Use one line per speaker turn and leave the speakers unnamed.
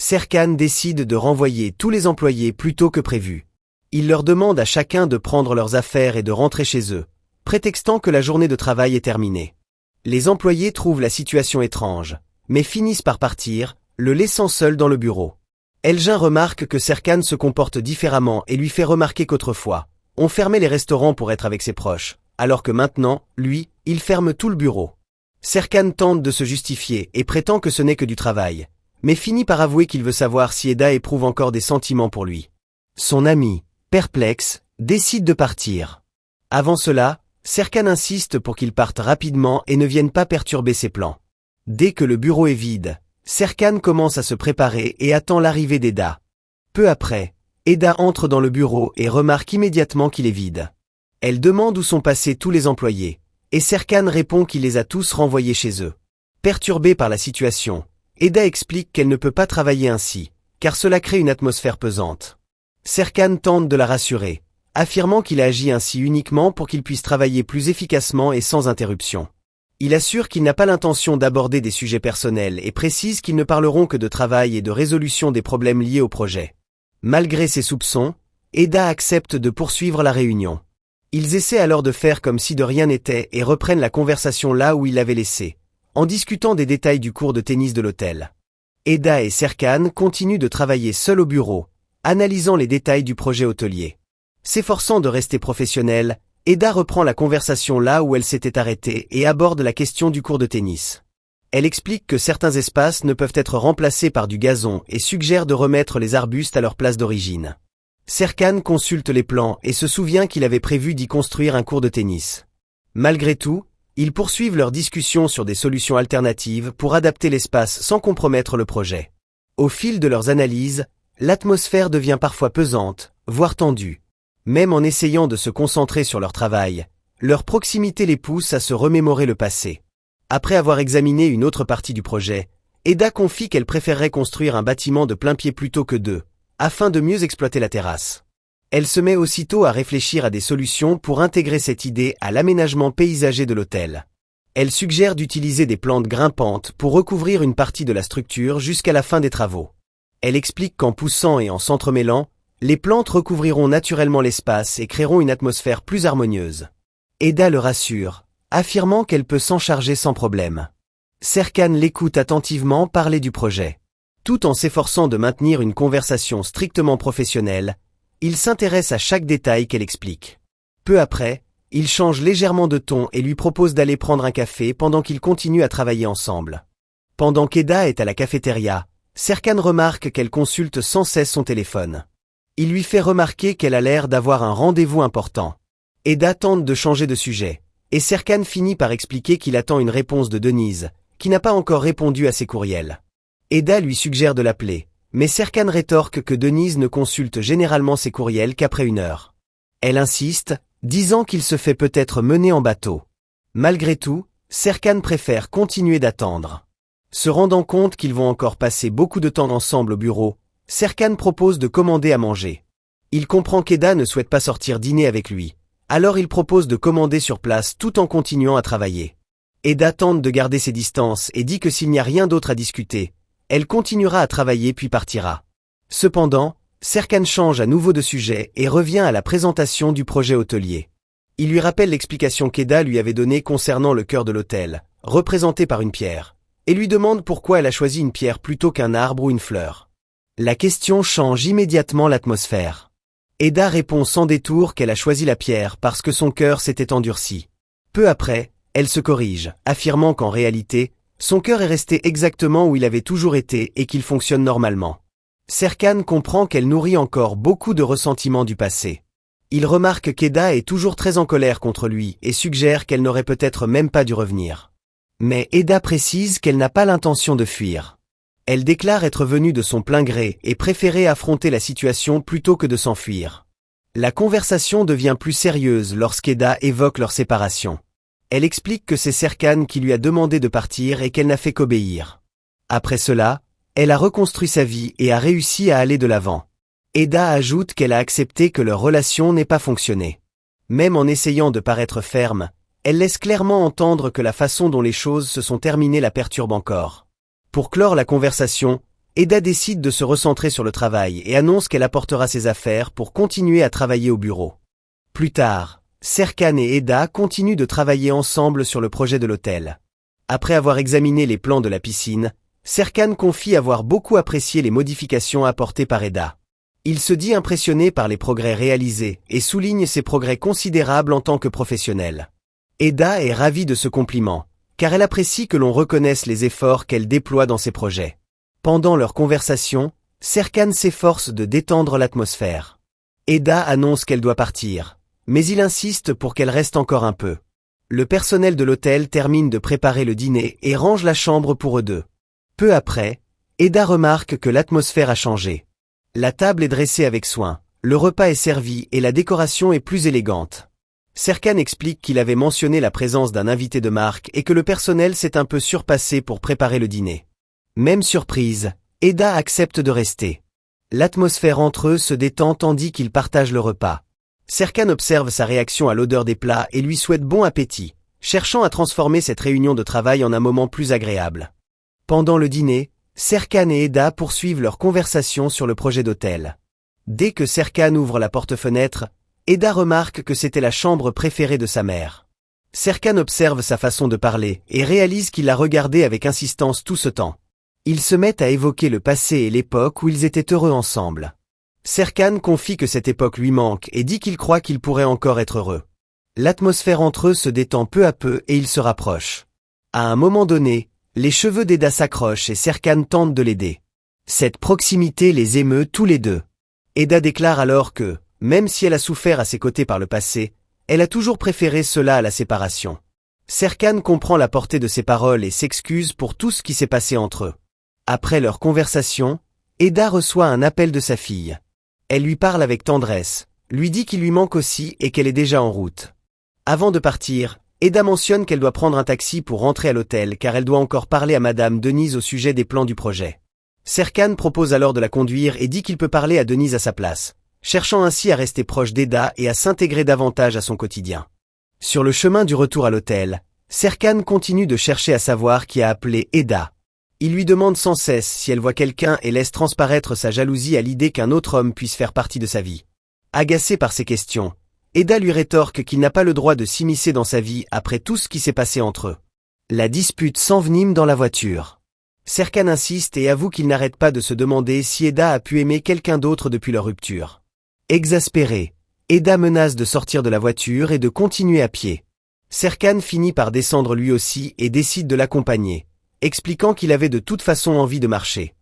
Serkan décide de renvoyer tous les employés plus tôt que prévu. Il leur demande à chacun de prendre leurs affaires et de rentrer chez eux, prétextant que la journée de travail est terminée. Les employés trouvent la situation étrange, mais finissent par partir, le laissant seul dans le bureau. Elgin remarque que Serkan se comporte différemment et lui fait remarquer qu'autrefois, on fermait les restaurants pour être avec ses proches, alors que maintenant, lui, il ferme tout le bureau. Serkan tente de se justifier et prétend que ce n'est que du travail, mais finit par avouer qu'il veut savoir si Eda éprouve encore des sentiments pour lui. Son ami, perplexe, décide de partir. Avant cela, Serkan insiste pour qu'il parte rapidement et ne vienne pas perturber ses plans. Dès que le bureau est vide, Serkan commence à se préparer et attend l'arrivée d'Eda. Peu après, Eda entre dans le bureau et remarque immédiatement qu'il est vide. Elle demande où sont passés tous les employés, et Serkan répond qu'il les a tous renvoyés chez eux. Perturbée par la situation, Eda explique qu'elle ne peut pas travailler ainsi, car cela crée une atmosphère pesante. Serkan tente de la rassurer, affirmant qu'il a agi ainsi uniquement pour qu'il puisse travailler plus efficacement et sans interruption. Il assure qu'il n'a pas l'intention d'aborder des sujets personnels et précise qu'ils ne parleront que de travail et de résolution des problèmes liés au projet. Malgré ses soupçons, Eda accepte de poursuivre la réunion. Ils essaient alors de faire comme si de rien n'était et reprennent la conversation là où ils l'avaient laissée, en discutant des détails du cours de tennis de l'hôtel. Eda et Serkan continuent de travailler seuls au bureau, analysant les détails du projet hôtelier. S'efforçant de rester professionnelle, Eda reprend la conversation là où elle s'était arrêtée et aborde la question du cours de tennis. Elle explique que certains espaces ne peuvent être remplacés par du gazon et suggère de remettre les arbustes à leur place d'origine. Serkan consulte les plans et se souvient qu'il avait prévu d'y construire un court de tennis. Malgré tout, ils poursuivent leur discussion sur des solutions alternatives pour adapter l'espace sans compromettre le projet. Au fil de leurs analyses, l'atmosphère devient parfois pesante, voire tendue. Même en essayant de se concentrer sur leur travail, leur proximité les pousse à se remémorer le passé. Après avoir examiné une autre partie du projet, Eda confie qu'elle préférerait construire un bâtiment de plain-pied plutôt que deux, afin de mieux exploiter la terrasse. Elle se met aussitôt à réfléchir à des solutions pour intégrer cette idée à l'aménagement paysager de l'hôtel. Elle suggère d'utiliser des plantes grimpantes pour recouvrir une partie de la structure jusqu'à la fin des travaux. Elle explique qu'en poussant et en s'entremêlant, les plantes recouvriront naturellement l'espace et créeront une atmosphère plus harmonieuse. Eda le rassure, affirmant qu'elle peut s'en charger sans problème. Serkan l'écoute attentivement parler du projet. Tout en s'efforçant de maintenir une conversation strictement professionnelle, il s'intéresse à chaque détail qu'elle explique. Peu après, il change légèrement de ton et lui propose d'aller prendre un café pendant qu'ils continuent à travailler ensemble. Pendant qu'Eda est à la cafétéria, Serkan remarque qu'elle consulte sans cesse son téléphone. Il lui fait remarquer qu'elle a l'air d'avoir un rendez-vous important. Eda tente de changer de sujet, et Serkan finit par expliquer qu'il attend une réponse de Denise, qui n'a pas encore répondu à ses courriels. Eda lui suggère de l'appeler, mais Serkan rétorque que Denise ne consulte généralement ses courriels qu'après 1 heure. Elle insiste, disant qu'il se fait peut-être mener en bateau. Malgré tout, Serkan préfère continuer d'attendre. Se rendant compte qu'ils vont encore passer beaucoup de temps ensemble au bureau, Serkan propose de commander à manger. Il comprend qu'Eda ne souhaite pas sortir dîner avec lui, alors il propose de commander sur place tout en continuant à travailler. Eda tente de garder ses distances et dit que s'il n'y a rien d'autre à discuter, elle continuera à travailler puis partira. Cependant, Serkan change à nouveau de sujet et revient à la présentation du projet hôtelier. Il lui rappelle l'explication qu'Eda lui avait donnée concernant le cœur de l'hôtel, représenté par une pierre, et lui demande pourquoi elle a choisi une pierre plutôt qu'un arbre ou une fleur. La question change immédiatement l'atmosphère. Eda répond sans détour qu'elle a choisi la pierre parce que son cœur s'était endurci. Peu après, elle se corrige, affirmant qu'en réalité, son cœur est resté exactement où il avait toujours été et qu'il fonctionne normalement. Serkan comprend qu'elle nourrit encore beaucoup de ressentiments du passé. Il remarque qu'Eda est toujours très en colère contre lui et suggère qu'elle n'aurait peut-être même pas dû revenir. Mais Eda précise qu'elle n'a pas l'intention de fuir. Elle déclare être venue de son plein gré et préférer affronter la situation plutôt que de s'enfuir. La conversation devient plus sérieuse lorsqu'Eda évoque leur séparation. Elle explique que c'est Serkan qui lui a demandé de partir et qu'elle n'a fait qu'obéir. Après cela, elle a reconstruit sa vie et a réussi à aller de l'avant. Eda ajoute qu'elle a accepté que leur relation n'ait pas fonctionné. Même en essayant de paraître ferme, elle laisse clairement entendre que la façon dont les choses se sont terminées la perturbe encore. Pour clore la conversation, Eda décide de se recentrer sur le travail et annonce qu'elle apportera ses affaires pour continuer à travailler au bureau. Plus tard, Serkan et Eda continuent de travailler ensemble sur le projet de l'hôtel. Après avoir examiné les plans de la piscine, Serkan confie avoir beaucoup apprécié les modifications apportées par Eda. Il se dit impressionné par les progrès réalisés et souligne ses progrès considérables en tant que professionnel. Eda est ravie de ce compliment, car elle apprécie que l'on reconnaisse les efforts qu'elle déploie dans ses projets. Pendant leur conversation, Serkan s'efforce de détendre l'atmosphère. Eda annonce qu'elle doit partir, mais il insiste pour qu'elle reste encore un peu. Le personnel de l'hôtel termine de préparer le dîner et range la chambre pour eux deux. Peu après, Eda remarque que l'atmosphère a changé. La table est dressée avec soin, le repas est servi et la décoration est plus élégante. Serkan explique qu'il avait mentionné la présence d'un invité de marque et que le personnel s'est un peu surpassé pour préparer le dîner. Même surprise, Eda accepte de rester. L'atmosphère entre eux se détend tandis qu'ils partagent le repas. Serkan observe sa réaction à l'odeur des plats et lui souhaite bon appétit, cherchant à transformer cette réunion de travail en un moment plus agréable. Pendant le dîner, Serkan et Eda poursuivent leur conversation sur le projet d'hôtel. Dès que Serkan ouvre la porte-fenêtre, Eda remarque que c'était la chambre préférée de sa mère. Serkan observe sa façon de parler et réalise qu'il l'a regardée avec insistance tout ce temps. Ils se mettent à évoquer le passé et l'époque où ils étaient heureux ensemble. Serkan confie que cette époque lui manque et dit qu'il croit qu'il pourrait encore être heureux. L'atmosphère entre eux se détend peu à peu et ils se rapprochent. À un moment donné, les cheveux d'Eda s'accrochent et Serkan tente de l'aider. Cette proximité les émeut tous les deux. Eda déclare alors que, même si elle a souffert à ses côtés par le passé, elle a toujours préféré cela à la séparation. Serkan comprend la portée de ces paroles et s'excuse pour tout ce qui s'est passé entre eux. Après leur conversation, Eda reçoit un appel de sa fille. Elle lui parle avec tendresse, lui dit qu'il lui manque aussi et qu'elle est déjà en route. Avant de partir, Eda mentionne qu'elle doit prendre un taxi pour rentrer à l'hôtel car elle doit encore parler à Madame Denise au sujet des plans du projet. Serkan propose alors de la conduire et dit qu'il peut parler à Denise à sa place, cherchant ainsi à rester proche d'Eda et à s'intégrer davantage à son quotidien. Sur le chemin du retour à l'hôtel, Serkan continue de chercher à savoir qui a appelé Eda. Il lui demande sans cesse si elle voit quelqu'un et laisse transparaître sa jalousie à l'idée qu'un autre homme puisse faire partie de sa vie. Agacé par ces questions, Eda lui rétorque qu'il n'a pas le droit de s'immiscer dans sa vie après tout ce qui s'est passé entre eux. La dispute s'envenime dans la voiture. Serkan insiste et avoue qu'il n'arrête pas de se demander si Eda a pu aimer quelqu'un d'autre depuis leur rupture. Exaspéré, Eda menace de sortir de la voiture et de continuer à pied. Serkan finit par descendre lui aussi et décide de l'accompagner, expliquant qu'il avait de toute façon envie de marcher.